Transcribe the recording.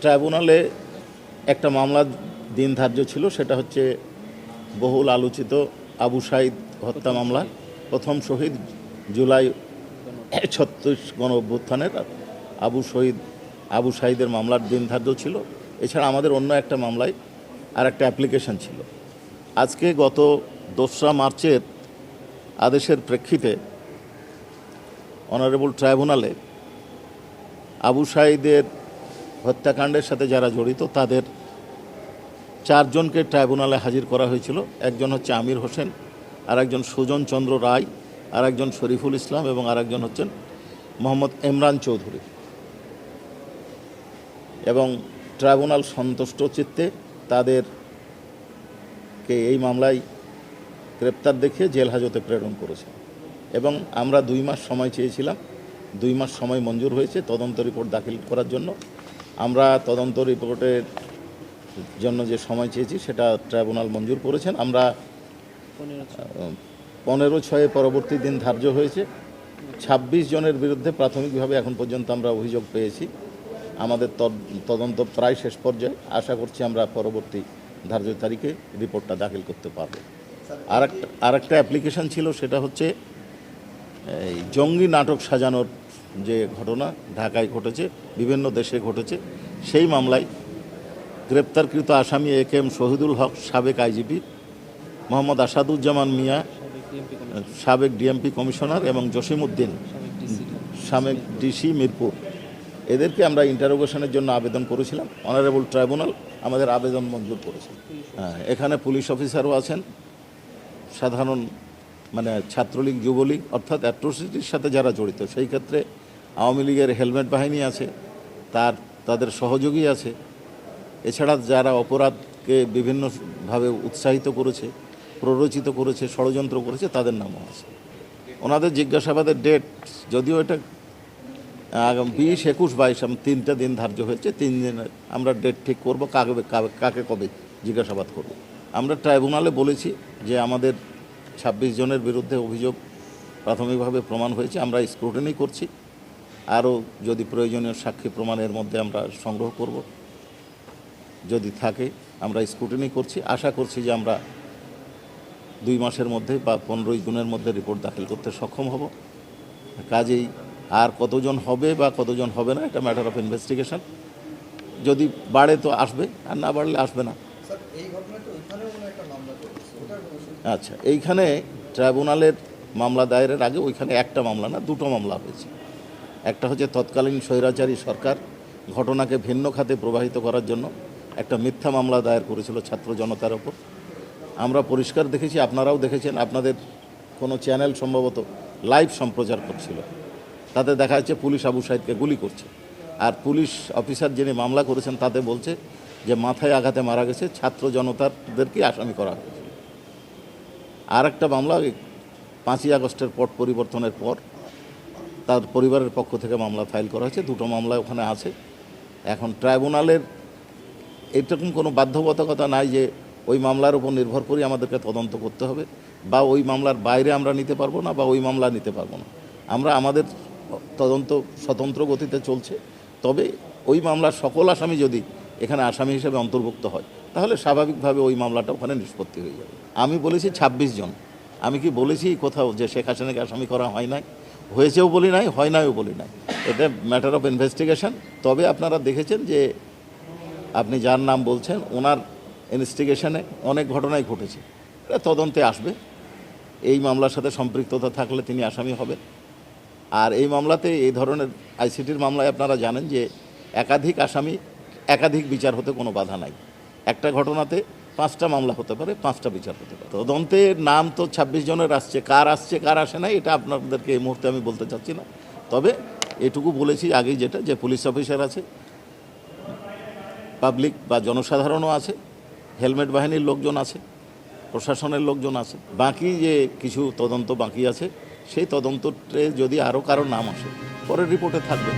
ট্রাইব্যুনালে একটা মামলার দিন ধার্য ছিল, সেটা হচ্ছে বহুল আলোচিত আবু সাঈদ হত্যা মামলা। প্রথম শহীদ জুলাই ৩৬ গণ অভ্যুত্থানের আবু সাঈদের মামলার দিন ধার্য ছিল। এছাড়া আমাদের অন্য একটা মামলায় আর একটা অ্যাপ্লিকেশন ছিল। আজকে গত ২রা মার্চের আদেশের প্রেক্ষিতে অনারেবল ট্রাইব্যুনালে আবু সাঈদের হত্যাকাণ্ডের সাথে যারা জড়িত তাদের 4 জনকে ট্রাইব্যুনালে হাজির করা হয়েছিল। একজন হচ্ছে আমির হোসেন, আর একজন সুজন চন্দ্র রায়, আর একজন শরীফুল ইসলাম এবং আর একজন হচ্ছেন মোহাম্মদ ইমরান চৌধুরী। এবং ট্রাইব্যুনাল সন্তুষ্ট চিত্তে তাদেরকে এই মামলায় গ্রেপ্তার দেখিয়ে জেল হাজতে প্রেরণ করেছে। এবং আমরা 2 মাস সময় চেয়েছিলাম, 2 মাস সময় মঞ্জুর হয়েছে তদন্ত রিপোর্ট দাখিল করার জন্য। আমরা তদন্ত রিপোর্টের জন্য যে সময় চেয়েছি সেটা ট্রাইব্যুনাল মঞ্জুর করেছেন। আমরা 15/6 পরবর্তী দিন ধার্য হয়েছে। 26 জনের বিরুদ্ধে প্রাথমিকভাবে এখন পর্যন্ত আমরা অভিযোগ পেয়েছি। আমাদের তদন্ত প্রায় শেষ পর্যায়ে। আশা করছি আমরা পরবর্তী ধার্য তারিখে রিপোর্টটা দাখিল করতে পারব। আর একটা অ্যাপ্লিকেশন ছিল, সেটা হচ্ছে এই জঙ্গি নাটক সাজানোর যে ঘটনা ঢাকায় ঘটেছে, বিভিন্ন দেশে ঘটেছে, সেই মামলায় গ্রেপ্তারকৃত আসামি একেএম শহীদুল হক সাবেক আইজিপি, মোহাম্মদ আসাদুজ্জামান মিয়া সাবেক ডিএমপি কমিশনার এবং জসিমউদ্দিন সাবেক ডিসি মিরপুর, এদেরকে আমরা ইন্টারোগেশনের জন্য আবেদন করেছিলাম। অনারেবল ট্রাইব্যুনাল আমাদের আবেদন মঞ্জুর করেছে। এখানে পুলিশ অফিসারও আছেন, সাধারণ ছাত্রলীগ যুবলীগ অর্থাৎ অ্যাট্রোসিটির সাথে যারা জড়িত, সেই ক্ষেত্রে আওয়ামী লীগের হেলমেট বাহিনী আছে, তাদের সহযোগী আছে। এছাড়া যারা অপরাধকে বিভিন্নভাবে উৎসাহিত করেছে, প্ররোচিত করেছে, ষড়যন্ত্র করেছে, তাদের নামও আছে। ওনাদের জিজ্ঞাসাবাদের ডেট যদিও এটা 20, 21, 22 3টা দিন ধার্য হয়েছে। 3 দিনের আমরা ডেট ঠিক করব কাকে কবে জিজ্ঞাসাবাদ করব। আমরা ট্রাইব্যুনালে বলেছি যে আমাদের 26 জনের বিরুদ্ধে অভিযোগ প্রাথমিকভাবে প্রমাণ হয়েছে, আমরা স্ক্রুটিনি করছি। আরও যদি প্রয়োজনীয় সাক্ষী প্রমাণের মধ্যে আমরা সংগ্রহ করব, যদি থাকে আমরা স্ক্রুটিনি করছি। আশা করছি যে আমরা 2 মাসের মধ্যে বা 15 জুনের মধ্যে রিপোর্ট দাখিল করতে সক্ষম হব। কাজেই আর কতজন হবে বা কতজন হবে না, এটা ম্যাটার অফ ইনভেস্টিগেশন। যদি বাড়ে তো আসবে, আর না বাড়লে আসবে না। আচ্ছা, এইখানে ট্রাইব্যুনালের মামলা দায়েরের আগে ওইখানে একটা মামলা না, 2টো মামলা হয়েছে। একটা হচ্ছে তৎকালীন স্বৈরাচারী সরকার ঘটনাকে ভিন্ন খাতে প্রবাহিত করার জন্য একটা মিথ্যা মামলা দায়ের করেছিল ছাত্র জনতার ওপর। আমরা পরিষ্কার দেখেছি, আপনারাও দেখেছেন, আপনাদের কোনো চ্যানেল সম্ভবত লাইভ সম্প্রচার করছিল। তাতে দেখা যাচ্ছে পুলিশ আবু সাঈদকে গুলি করছে, আর পুলিশ অফিসার যিনি মামলা করেছেন তাতে বলছে যে মাথায় আঘাতে মারা গেছে, ছাত্র জনতাদেরকে আসামি করা হয়েছে। আর একটা মামলা 5ই আগস্টের পট পরিবর্তনের পর তার পরিবারের পক্ষ থেকে মামলা ফাইল করা হয়েছে। 2টো মামলা ওখানে আছে। এখন ট্রাইব্যুনালের এরকম কোনো বাধ্যবাধকতা নাই যে ওই মামলার উপর নির্ভর করে আমাদেরকে তদন্ত করতে হবে, বা ওই মামলার বাইরে আমরা নিতে পারবো না, বা ওই মামলা নিতে পারবো না। আমাদের তদন্ত স্বতন্ত্র গতিতে চলছে। তবে ওই মামলার সকল আসামি যদি এখানে আসামি হিসেবে অন্তর্ভুক্ত হয়, তাহলে স্বাভাবিকভাবে ওই মামলাটা ওখানে নিষ্পত্তি হয়ে যাবে। আমি বলেছি 26 জন। আমি কি বলেছি কোথাও যে শেখ হাসিনাকে আসামি করা হয় নাই? হয়েছেও বলি নাই, হয় নাইও বলি নাই। এটা ম্যাটার অফ ইনভেস্টিগেশন। তবে আপনারা দেখেছেন যে আপনি যার নাম বলছেন, ওনার ইনভেস্টিগেশনে অনেক ঘটনাই ঘটেছে, এটা তদন্তে আসবে। এই মামলার সাথে সম্পৃক্ততা থাকলে তিনি আসামি হবেন। আর এই মামলাতে এই ধরনের আইসিটির মামলায় আপনারা জানেন যে একাধিক আসামি, একাধিক বিচার হতে কোনো বাধা নাই। একটা ঘটনাতে 5টা মামলা হতে পারে, 5টা বিচার হতে পারে। তদন্তের নাম তো 26 জনের আসছে, কার আসে নাই এটা আপনাদেরকে এই মুহূর্তে আমি বলতে চাচ্ছি না। তবে এটুকু বলেছি আগেই, যেটা যে পুলিশ অফিসার আছে, পাবলিক বা জনসাধারণও আছে, হেলমেট বাহিনীর লোকজন আছে, প্রশাসনের লোকজন আছে। বাকি যে কিছু তদন্ত বাকি আছে, সেই তদন্তে যদি আরও কারো নাম আসে পরের রিপোর্টে থাকবে।